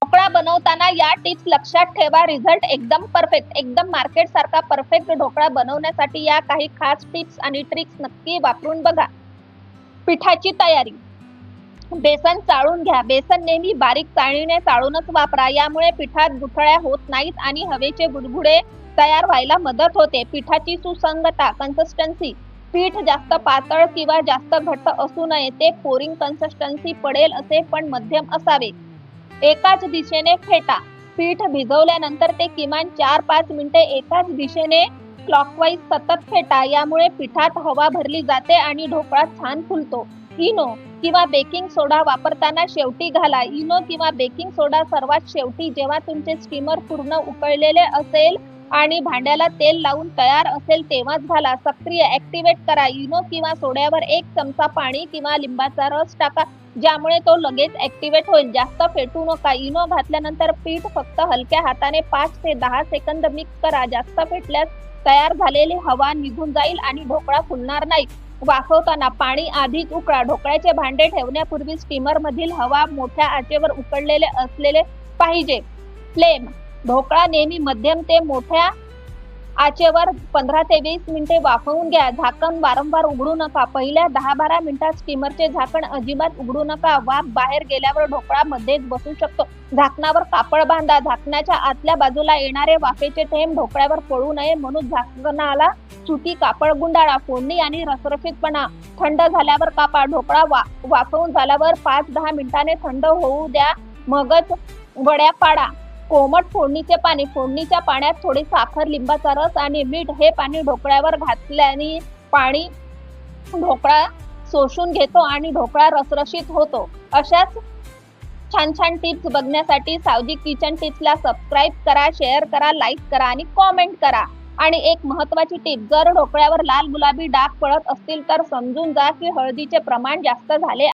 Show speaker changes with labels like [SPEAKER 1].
[SPEAKER 1] ढोकळा बनवताना या टिप्स लक्षात ठेवा. रिझल्ट एकदम परफेक्ट, एकदम मार्केट सारखा परफेक्ट ढोकळा बनवण्यासाठी या काही खास टिप्स आणि ट्रिक्स नक्की वापरून बघा. पिठाची तयारी. बेसन चाळून घ्या. बेसन नेहमी बारीक चाळणीने चाळूनच वापरा. यामुळे पिठात गुठळ्या होत नाहीत आणि हवेचे बुडबुडे तयार व्हायला मदत होते. पिठाची सुसंगतता, कन्सिस्टन्सी. पीठ जास्त पातळ किंवा जास्त घट्ट असू नये. ते पोरिंग कन्सिस्टन्सी पडेल असे पण मध्यम असावे. एकाच दिशेने फेटा. पीठ भिजवल्यानंतर ते किमान 4-5 मिनिटे एकाच दिशेने क्लॉकवाईज सतत फेटा. यामुळे पिठात हवा भरली जाते आणि ढोकळा छान फुलतो. इनो किंवा बेकिंग सोडा वापरताना शेवटी घाला. इनो किंवा बेकिंग सोडा सर्वात शेवटी, जेव्हा तुमचे स्टीमर पूर्ण उकळलेले असेल आणि भांड्याला तेल लावून तयार असेल तेव्हाच घाला. सक्रिय ॲक्टिवेट करा. इनो किंवा सोड्यावर 1 चमचा पाणी किंवा लिंबाचा रस टाका, ज्यामुळे तो लगेच ॲक्टिवेट होईल. जास्त फेटू नका. इनो घातल्यानंतर पीठ फक्त हलक्या हाताने 5 ते 10 सेकंद मिक्स करा. जास्त फेटल्यास तयार झालेली हवा निघून जाईल आणि ढोकळा फुलणार नाही. वाफवताना पाणी आधीच उकळा. ढोकळ्याचे भांडे ठेवण्यापूर्वी स्टीमर मधील हवा मोठ्या आचेवर उकळलेले असलेले पाहिजे. फ्लेम. ढोकळा नेहमी मध्यम ते मोठ्या आचेवर 15 ते 20 मिनिटे वाफवून घ्या. झाकण वारंवार उघडू नका. पहिल्या 10-12 मिनिटात स्टीमरचे झाकण अजिबात उघडू नका. वाफ बाहेर गेल्यावर ढोकळा मध्येच बसू शकतो. झाकणावर कापड बांधा. झाकणाच्या आतल्या बाजूला येणारे वाफेचे थेंब ढोकळ्यावर पडू नये म्हणून झाकणाला सुती कापड गुंडाळा. फोडणी आणि रसरशीतपणा. थंड झाल्यावर कापा. ढोकळा वाफवून झाल्यावर 5-10 मिनिटांनी थंड होऊ द्या, मगच वड्या पाडा. कोमट फोडणीचे पाणी. फोडणीच्या पाण्यात थोडी साखर, लिंबाचा रस आणि मीठ हे पाणी ढोकळ्यावर घातल्याने पाणी ढोकळा शोषून घेतो आणि ढोकळा रसरशीत होतो. अशाच छान छान टिप्स बघण्यासाठी सावजी किचन टिप्सला सबस्क्राईब करा, शेअर करा, लाईक करा आणि कॉमेंट करा. आणि एक महत्त्वाची टिप, जर ढोकळ्यावर लाल गुलाबी डाग पडत असतील तर समजून जा की हळदीचे प्रमाण जास्त झाले